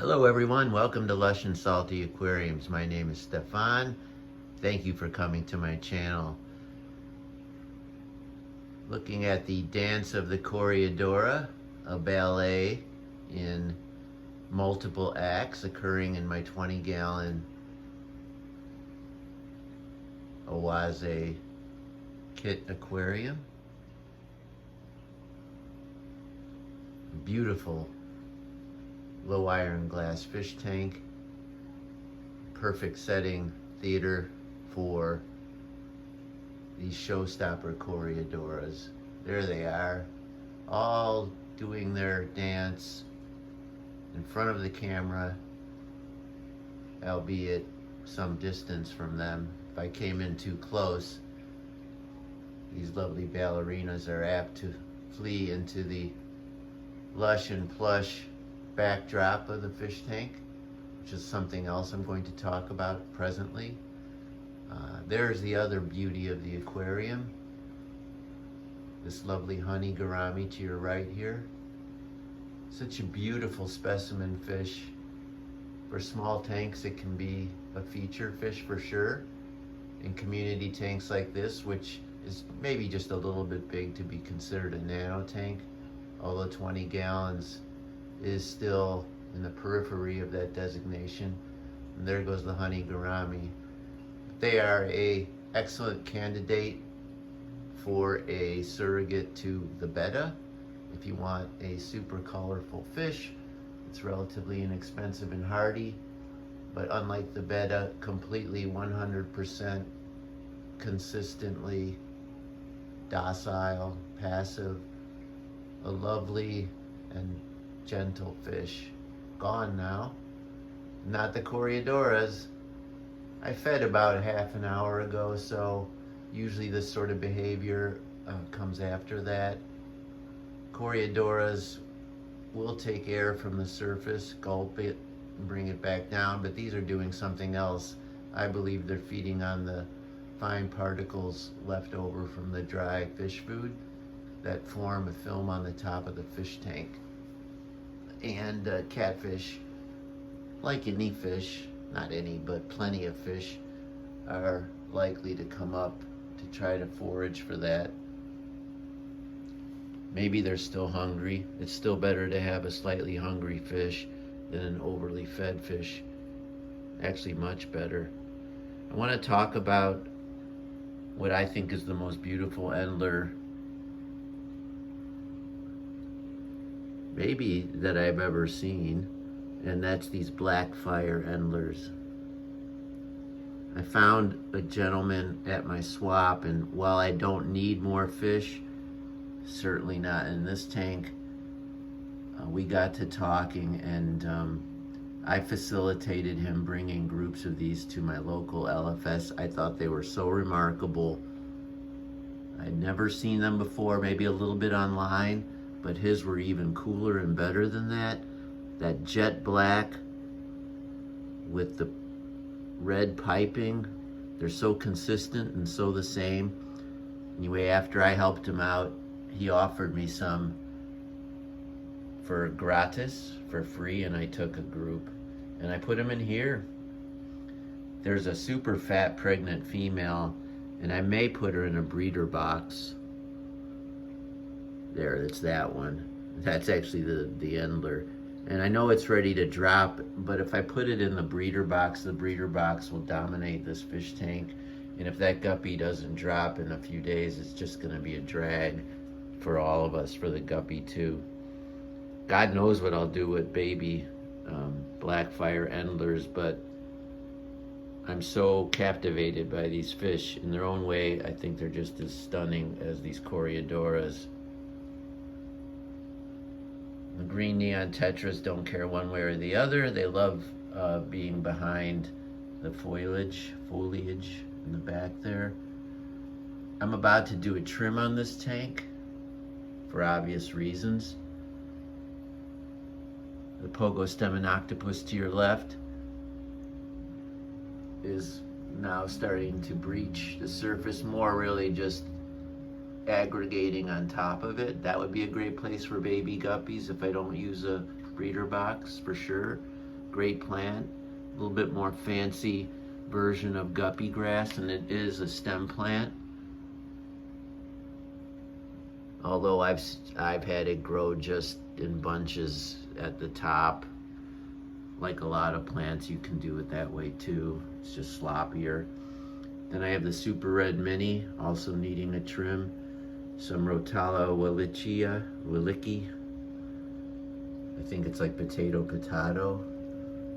Hello everyone, welcome to Lush and Salty Aquariums. My name is Stefan. Thank you for coming to my channel. Looking at the Dance of the Corydora, a ballet in multiple acts occurring in my 20-gallon Oase kit aquarium. Beautiful low iron glass fish tank. Perfect setting theater for these Showstopper Coryodoras. There they are, all doing their dance in front of the camera, albeit some distance from them. If I came in too close, these lovely ballerinas are apt to flee into the lush and plush backdrop of the fish tank, which is something else I'm going to talk about presently. There's the other beauty of the aquarium, this lovely honey gourami to your right here. Such a beautiful specimen fish. For small tanks it can be a feature fish for sure. In community tanks like this, which is maybe just a little bit big to be considered a nano tank, although 20 gallons is still in the periphery of that designation. And there goes the honey gourami. They are a excellent candidate for a surrogate to the betta. If you want a super colorful fish, it's relatively inexpensive and hardy, but unlike the betta, completely 100% consistently docile, passive, a lovely and gentle fish. Gone now. Not the Coryodoras. I fed about half an hour ago, so usually this sort of behavior comes after that. Coryodoras will take air from the surface, gulp it, and bring it back down, but these are doing something else. I believe they're feeding on the fine particles left over from the dry fish food that form a film on the top of the fish tank. And catfish, like any fish, not any, but plenty of fish, are likely to come up to try to forage for that. Maybe they're still hungry. It's still better to have a slightly hungry fish than an overly fed fish. Actually, much better. I want to talk about what I think is the most beautiful endler maybe that I've ever seen, and that's these black fire endlers. I found a gentleman at my swap, and while I don't need more fish, certainly not in this tank, we got to talking, and I facilitated him bringing groups of these to my local LFS. I thought they were so remarkable. I'd never seen them before, maybe a little bit online, but his were even cooler and better than that. That jet black with the red piping, they're so consistent and so the same. Anyway, after I helped him out, he offered me some for gratis, for free, and I took a group. And I put them in here. There's a super fat pregnant female, and I may put her in a breeder box. There, it's that one. That's actually the endler. And I know it's ready to drop, but if I put it in the breeder box will dominate this fish tank. And if that guppy doesn't drop in a few days, it's just gonna be a drag for all of us, for the guppy too. God knows what I'll do with baby black fire endlers, but I'm so captivated by these fish. In their own way, I think they're just as stunning as these Coryodoras. The green neon tetras don't care one way or the other. They love being behind the foliage in the back there. I'm about to do a trim on this tank for obvious reasons. The Pogostemon octopus to your left is now starting to breach the surface more, really just aggregating on top of it. That would be a great place for baby guppies if I don't use a breeder box, for sure. great plant. A little bit more fancy version of guppy grass, and it is a stem plant. Although I've had it grow just in bunches at the top. Like a lot of plants, you can do it that way too. It's just sloppier. Then I have the Super Red Mini, also needing a trim. Some Rotala Wilicki. I think it's like potato.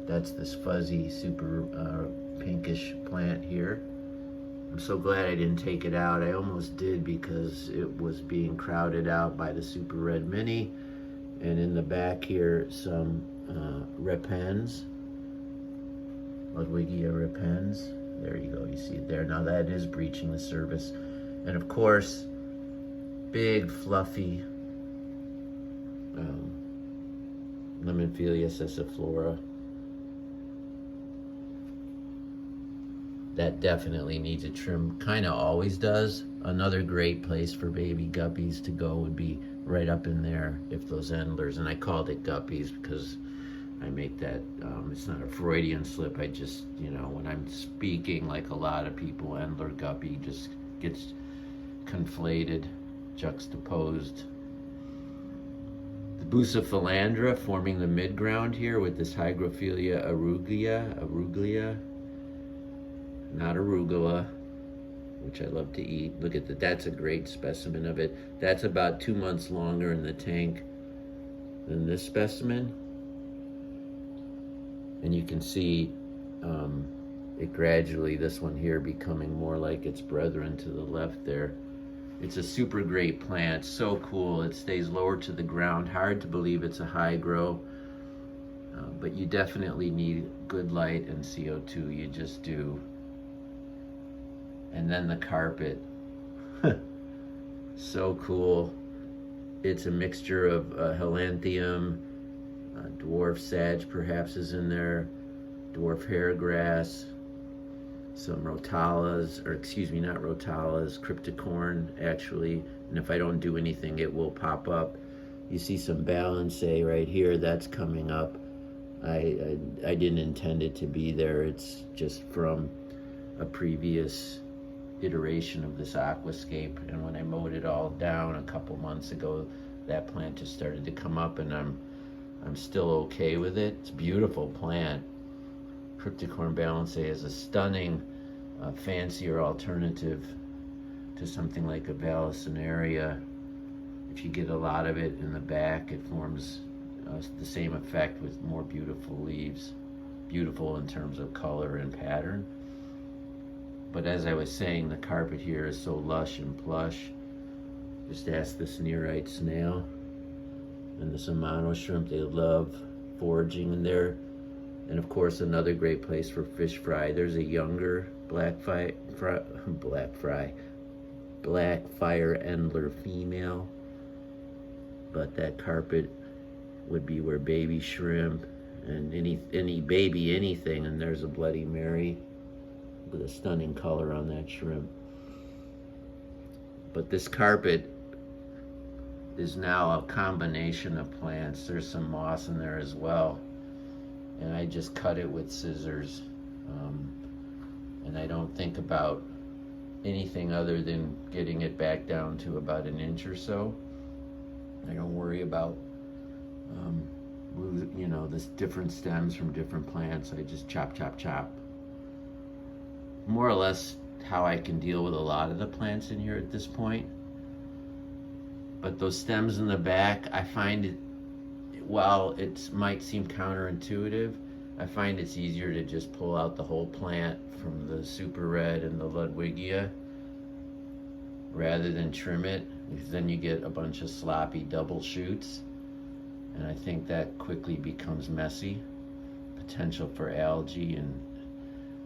That's this fuzzy, super pinkish plant here. I'm so glad I didn't take it out. I almost did because it was being crowded out by the Super Red Mini. And in the back here, some repens, Ludwigia repens. There you go, you see it there. Now that is breaching the surface. And of course, big fluffy Lemonphilia sessiflora. That definitely needs a trim, kind of always does. Another great place for baby guppies to go would be right up in there if those endlers, and I called it guppies because I make that, it's not a Freudian slip. I just, when I'm speaking like a lot of people, endler guppy just gets conflated, juxtaposed. The Bucephalandra forming the midground here with this Hygrophila arugula, not arugula, which I love to eat. Look at that, that's a great specimen of it. That's about 2 months longer in the tank than this specimen. And you can see it gradually, this one here, becoming more like its brethren to the left there. It's a super great plant, so cool. It stays lower to the ground. Hard to believe it's a high grow, but you definitely need good light and CO2, you just do. And then the carpet, so cool. It's a mixture of Helanthium, dwarf sage perhaps is in there, dwarf hairgrass, some rotalas, or excuse me, not rotalas, cryptocorn actually, and if I don't do anything it will pop up. You see some balancea right here, that's coming up. I didn't intend it to be there, it's just from a previous iteration of this aquascape, and when I mowed it all down a couple months ago, that plant just started to come up, and I'm still okay with it. It's a beautiful plant. Cryptocorn balancea is a stunning, fancier alternative to something like a vallisneria. If you get a lot of it in the back, it forms the same effect with more beautiful leaves. Beautiful in terms of color and pattern. But as I was saying, the carpet here is so lush and plush. Just ask the Snearite snail and the Samano shrimp. They love foraging in there. And of course, another great place for fish fry. There's a younger black fire endler female. But that carpet would be where baby shrimp and any baby anything, and there's a Bloody Mary with a stunning color on that shrimp. But this carpet is now a combination of plants. There's some moss in there as well, and I just cut it with scissors, and I don't think about anything other than getting it back down to about an inch or so. I don't worry about this different stems from different plants. I just chop. More or less how I can deal with a lot of the plants in here at this point. But those stems in the back, I find it, while it might seem counterintuitive, I find it's easier to just pull out the whole plant from the Super Red and the Ludwigia rather than trim it, because then you get a bunch of sloppy double shoots, and I think that quickly becomes messy. Potential for algae and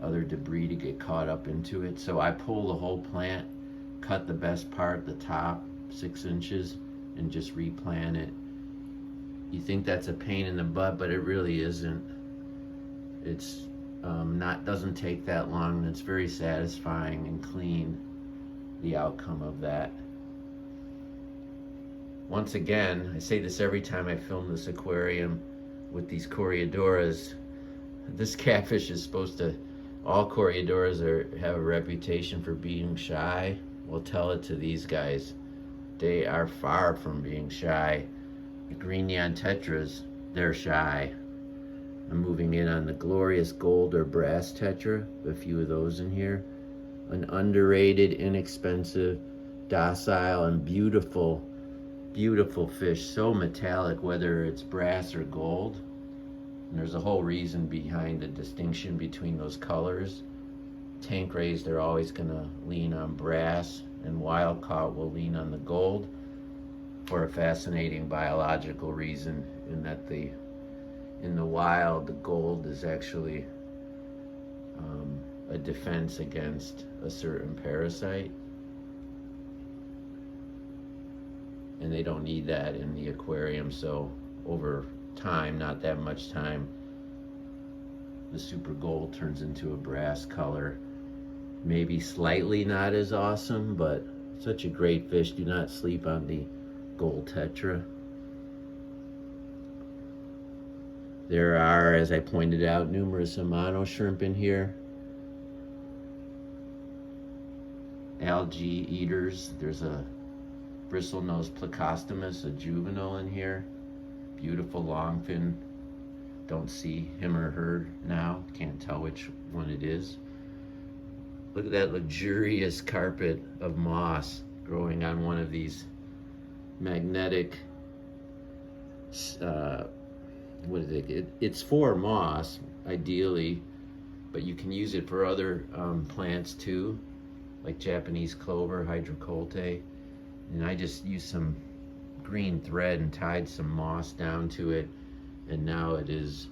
other debris to get caught up into it. So I pull the whole plant, cut the best part, the top 6 inches, and just replant it. You think that's a pain in the butt, but it really isn't. It's doesn't take that long, and it's very satisfying and clean, the outcome of that. Once again, I say this every time I film this aquarium with these Coryodoras, This catfish is supposed to, all Corrydoras have a reputation for being shy. Well, tell it to these guys. They are far from being shy. The green neon tetras, they're shy. I'm moving in on the glorious gold or brass tetra, a few of those in here. An underrated, inexpensive, docile, and beautiful, beautiful fish. So metallic, whether it's brass or gold. And there's a whole reason behind the distinction between those colors. Tank raised, they're always gonna lean on brass, and wild caught will lean on the gold, for a fascinating biological reason, in that in the wild, the gold is actually a defense against a certain parasite, and they don't need that in the aquarium. So over time, not that much time, the super gold turns into a brass color. Maybe slightly not as awesome, but such a great fish. Do not sleep on the gold tetra. There are, as I pointed out, numerous amano shrimp in here. Algae eaters. There's a bristlenose plecostomus, a juvenile in here. Beautiful longfin. Don't see him or her now. Can't tell which one it is. Look at that luxurious carpet of moss growing on one of these magnetic, what is it? It's for moss, ideally, but you can use it for other plants too, like Japanese clover, hydrocolte. And I just used some green thread and tied some moss down to it, and now it is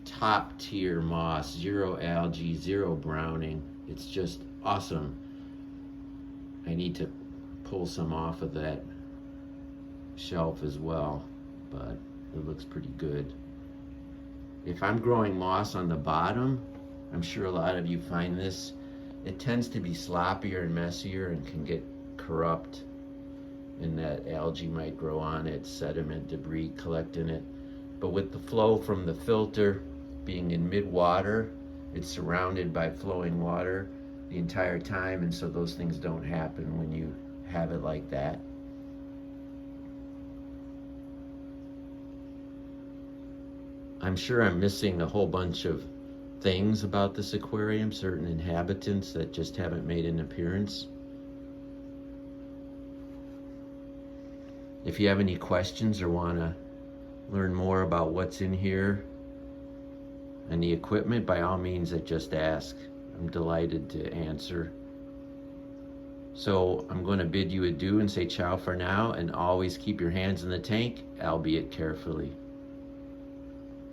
top tier moss, zero algae, zero browning. It's just awesome. I need to pull some off of that shelf as well, but it looks pretty good. If I'm growing moss on the bottom, I'm sure a lot of you find this, it tends to be sloppier and messier and can get corrupt, and that algae might grow on it, sediment, debris collect in it. But with the flow from the filter being in mid-water, it's surrounded by flowing water the entire time, and so those things don't happen when you have it like that. I'm sure I'm missing a whole bunch of things about this aquarium, certain inhabitants that just haven't made an appearance. If you have any questions or want to learn more about what's in here and the equipment, by all means, just ask. I'm delighted to answer. So I'm going to bid you adieu and say ciao for now, and always keep your hands in the tank, albeit carefully.